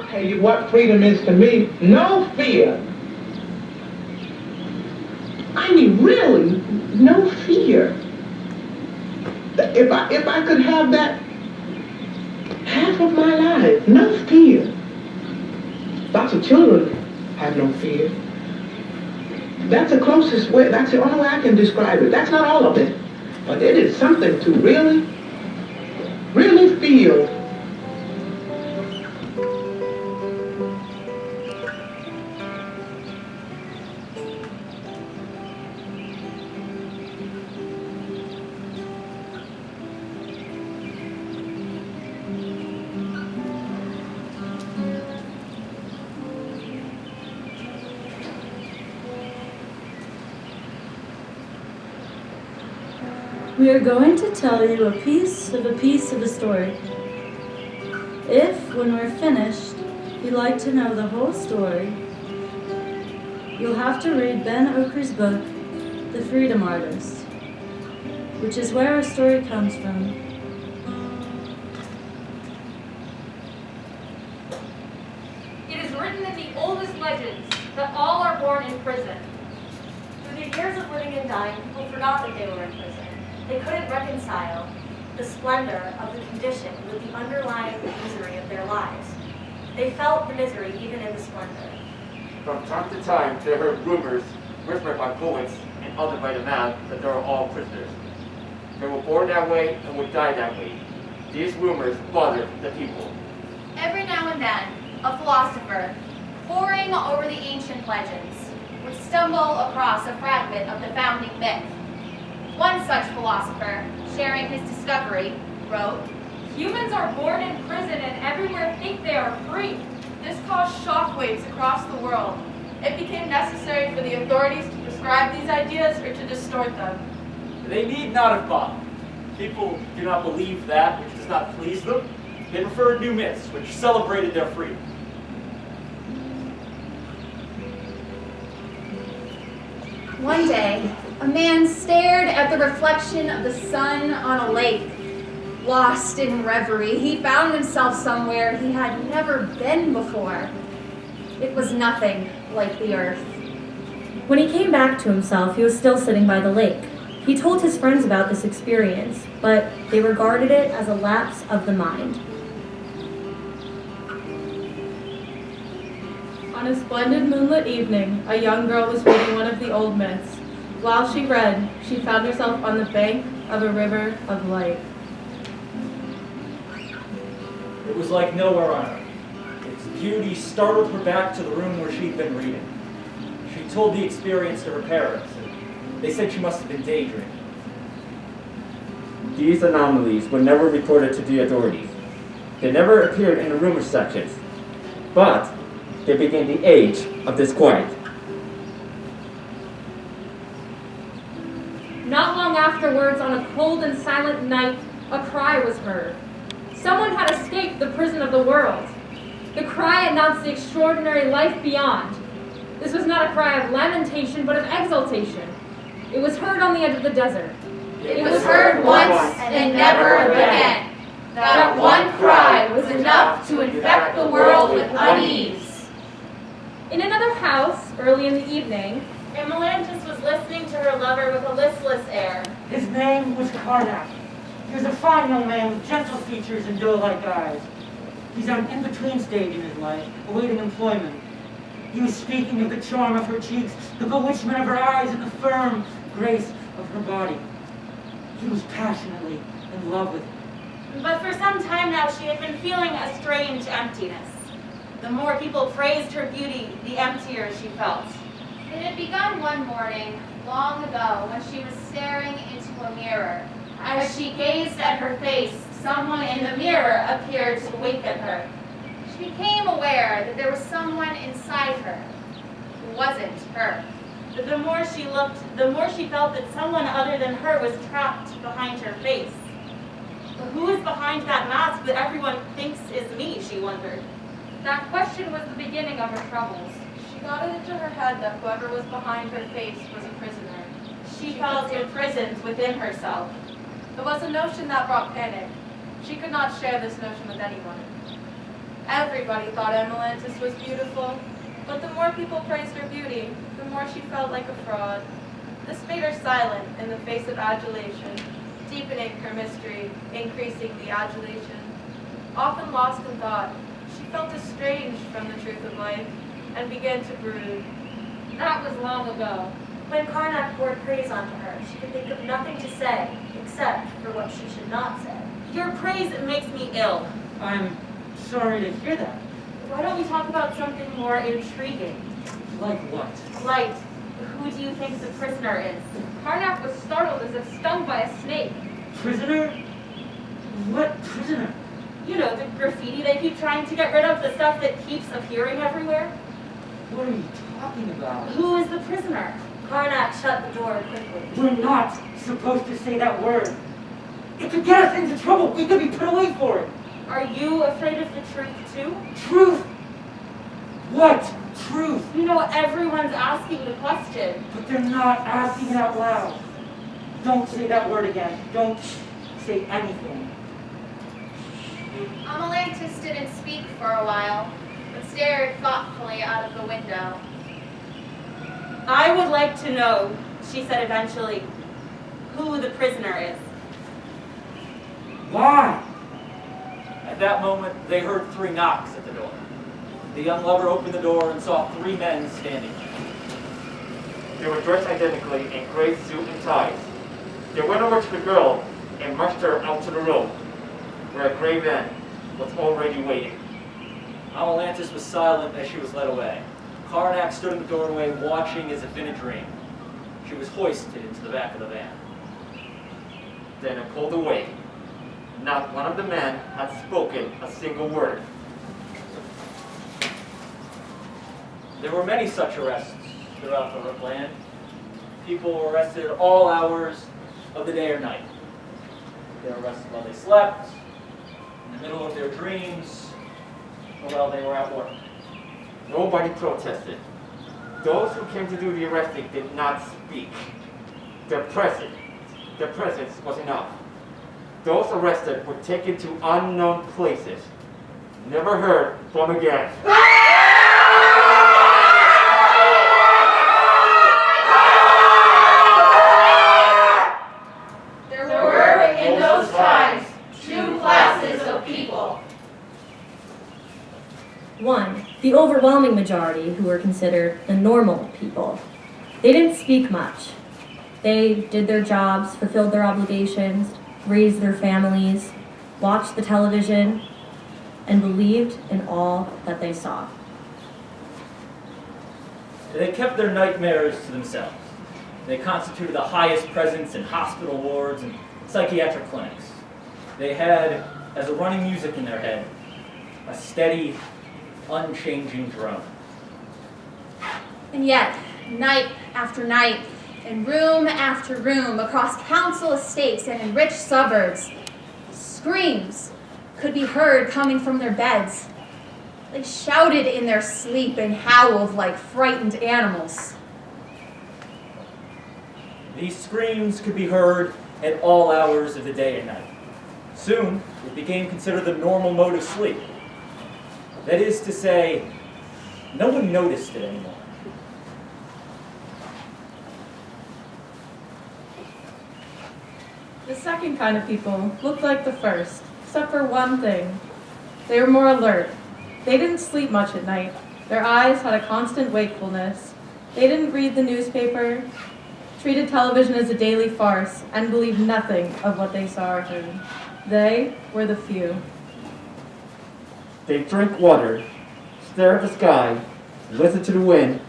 tell you what freedom is to me. No fear. I mean, really, no fear. If I could have that half of my life, no fear. Lots of children have no fear. That's the closest way, that's the only way I can describe it. That's not all of it, but it is something to really, really feel. We are going to tell you a piece of a story. If, when we're finished, you'd like to know the whole story, you'll have to read Ben Oker's book, The Freedom Artist, which is where our story comes from. It is written in the oldest legends that all are born in prison. Through the years of living and dying, people forgot that they were in prison. They couldn't reconcile the splendor of the condition with the underlying misery of their lives. They felt the misery even in the splendor. From time to time, they heard rumors whispered by poets and uttered by the man that they were all prisoners. They were born that way and would die that way. These rumors bothered the people. Every now and then, a philosopher, poring over the ancient legends, would stumble across a fragment of the founding myth. One such philosopher, sharing his discovery, wrote, Humans are born in prison and everywhere think they are free. This caused shockwaves across the world. It became necessary for the authorities to prescribe these ideas or to distort them. They need not have thought. People do not believe that which does not please them. They preferred new myths which celebrated their freedom. One day, a man stared at the reflection of the sun on a lake. Lost in reverie, he found himself somewhere he had never been before. It was nothing like the earth. When he came back to himself, he was still sitting by the lake. He told his friends about this experience, but they regarded it as a lapse of the mind. On a splendid moonlit evening, a young girl was reading one of the old myths. While she read, she found herself on the bank of a river of light. It was like nowhere on earth. Its beauty startled her back to the room where she'd been reading. She told the experience to her parents, and they said she must have been daydreaming. These anomalies were never reported to the authorities. They never appeared in the rumor sections, but they began the age of disquiet. Not long afterwards, on a cold and silent night, a cry was heard. Someone had escaped the prison of the world. The cry announced the extraordinary life beyond. This was not a cry of lamentation, but of exultation. It was heard on the edge of the desert. It was heard once and never again. That one cry was enough to infect the world with unease. In another house, early in the evening, Emelantis was listening to her lover with a listless air. His name was Karnak. He was a fine young man with gentle features and doe-like eyes. He's on an in-between stage in his life, awaiting employment. He was speaking of the charm of her cheeks, the bewitchment of her eyes, and the firm grace of her body. He was passionately in love with her. But for some time now, she had been feeling a strange emptiness. The more people praised her beauty, the emptier she felt. It had begun one morning, long ago, when she was staring into a mirror. As she gazed at her face, someone in the mirror appeared to wink at her. She became aware that there was someone inside her who wasn't her. But the more she looked, the more she felt that someone other than her was trapped behind her face. But who is behind that mask that everyone thinks is me, she wondered. that question was the beginning of her troubles. She got it into her head that whoever was behind her face was a prisoner. She felt imprisoned within herself. It was a notion that brought panic. She could not share this notion with anyone. Everybody thought Emelantis was beautiful, but the more people praised her beauty, the more she felt like a fraud. This made her silent in the face of adulation, deepening her mystery, increasing the adulation. Often lost in thought, she felt estranged from the truth of life and began to brood. That was long ago. When Karnak poured praise onto her, she could think of nothing to say except for what she should not say. Your praise makes me ill. I'm sorry to hear that. Why don't we talk about something more intriguing? Like what? Like, who do you think the prisoner is? Karnak was startled as if stung by a snake. Prisoner? What prisoner? You know, the graffiti they keep trying to get rid of, the stuff that keeps appearing everywhere. What are you talking about? Who is the prisoner? Karnak shut the door quickly. We're not supposed to say that word. It could get us into trouble. We could be put away for it. Are you afraid of the truth too? Truth? What truth? You know, everyone's asking the question. But they're not asking it out loud. Don't say that word again. Don't say anything. Emelantis didn't speak for a while, but stared thoughtfully out of the window. I would like to know, she said eventually, who the prisoner is. Why? At that moment, they heard 3 knocks at the door. The young lover opened the door and saw 3 men standing there. They were dressed identically in gray suit and ties. They went over to the girl and marched her out to the room, where a gray man was already waiting. Emelantis was silent as she was led away. Karnak stood in the doorway watching as if in a dream. She was hoisted into the back of the van. Then it pulled away. Not one of the men had spoken a single word. There were many such arrests throughout the Rookland. People were arrested at all hours of the day or night. They were arrested while they slept, in the middle of their dreams, or while they were at work. Nobody protested. Those who came to do the arresting did not speak. Their presence was enough. Those arrested were taken to unknown places, never heard from again. There were, in those times, 2 classes of people. 1. The overwhelming majority, who were considered the normal people. They didn't speak much. They did their jobs, fulfilled their obligations, raised their families, watched the television, and believed in all that they saw. They kept their nightmares to themselves. They constituted the highest presence in hospital wards and psychiatric clinics. They had, as a running music in their head, a steady, unchanging drone. And yet, night after night, in room after room, across council estates and in rich suburbs, screams could be heard coming from their beds. They shouted in their sleep and howled like frightened animals. These screams could be heard at all hours of the day and night. Soon, it became considered the normal mode of sleep. That is to say, no one noticed it anymore. The second kind of people looked like the first, except for one thing. They were more alert. They didn't sleep much at night. Their eyes had a constant wakefulness. They didn't read the newspaper, treated television as a daily farce, and believed nothing of what they saw or heard. They were the few. They drink water, stare at the sky, listen to the wind,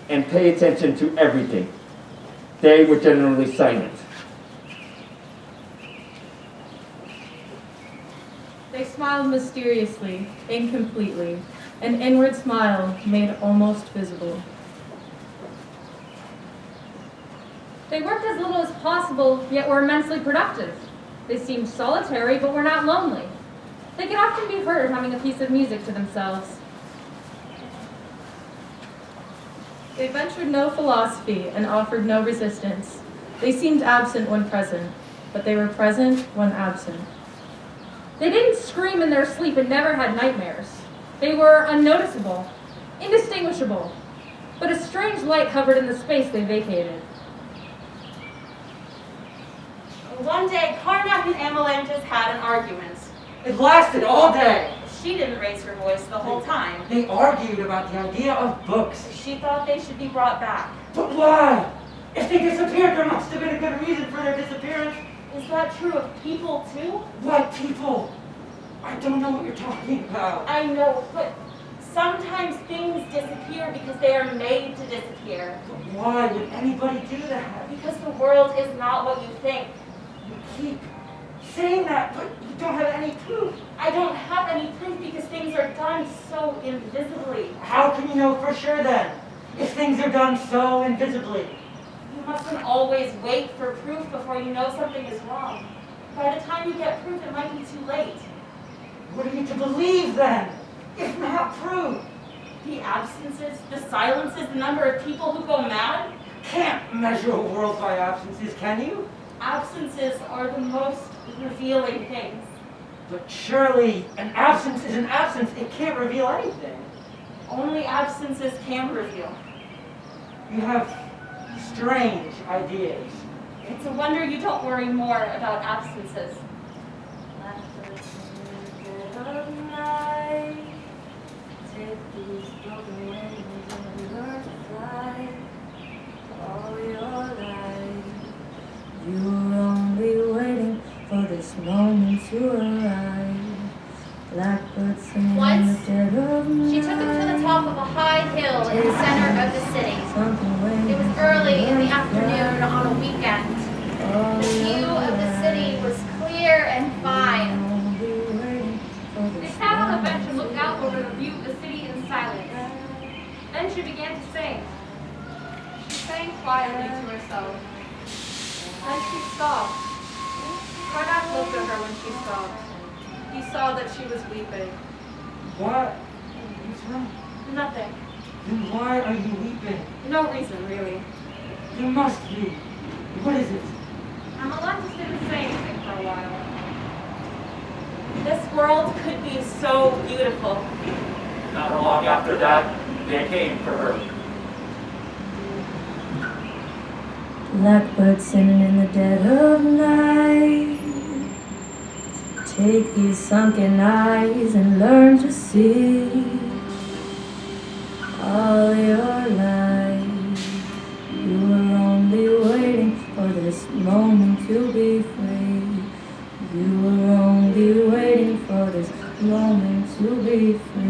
and pay attention to everything. They were generally silent. They smiled mysteriously, incompletely, an inward smile made almost visible. They worked as little as possible, yet were immensely productive. They seemed solitary, but were not lonely. They could often be heard humming a piece of music to themselves. They ventured no philosophy and offered no resistance. They seemed absent when present, but they were present when absent. They didn't scream in their sleep and never had nightmares. They were unnoticeable, indistinguishable, but a strange light hovered in the space they vacated. One day, Karnak and Amalantis had an argument. It lasted all day. She didn't raise her voice the whole time. They argued about the idea of books. She thought they should be brought back. But why? If they disappeared, there must have been a good reason for their disappearance. Is that true of people too? What people? I don't know what you're talking about. I know, but sometimes things disappear because they are made to disappear. But why would anybody do that? Because the world is not what you think. You keep saying that, but you don't have any proof. I don't have any proof because things are done so invisibly. How can you know for sure then, if things are done so invisibly? You mustn't always wait for proof before you know something is wrong. By the time you get proof, it might be too late. What are you to believe then, if not proof? The absences, the silences, the number of people who go mad? Can't measure a world by absences, can you? Absences are the most revealing things. But surely an absence is an absence. It can't reveal anything. Only absences can reveal. You have strange ideas. It's a wonder you don't worry more about absences. Take these broken wings and learn to fly. All your life, you were only waiting for this moment to arrive. Blackbirds singing in the Once, dead of night. She took him to the top of a high hill in the center of the city. Something waiting It was early in the afternoon on a weekend. The view of the city was clear and fine. They sat on a bench and looked out over the view of the city in silence. Then she began to sing. She sang quietly to herself. Then she stopped. Karnak looked at her when she stopped. He saw that she was weeping. What? What's wrong? Nothing. Then why are you weeping? No reason, really. There must be. What is it? Amalantis didn't say anything for a while. This world could be so beautiful. Not long after that, they came for her. Blackbirds singing in the dead of night. Take these sunken eyes and learn to see. All your life, you were only waiting for this moment to be free. You were only waiting for this moment to be free.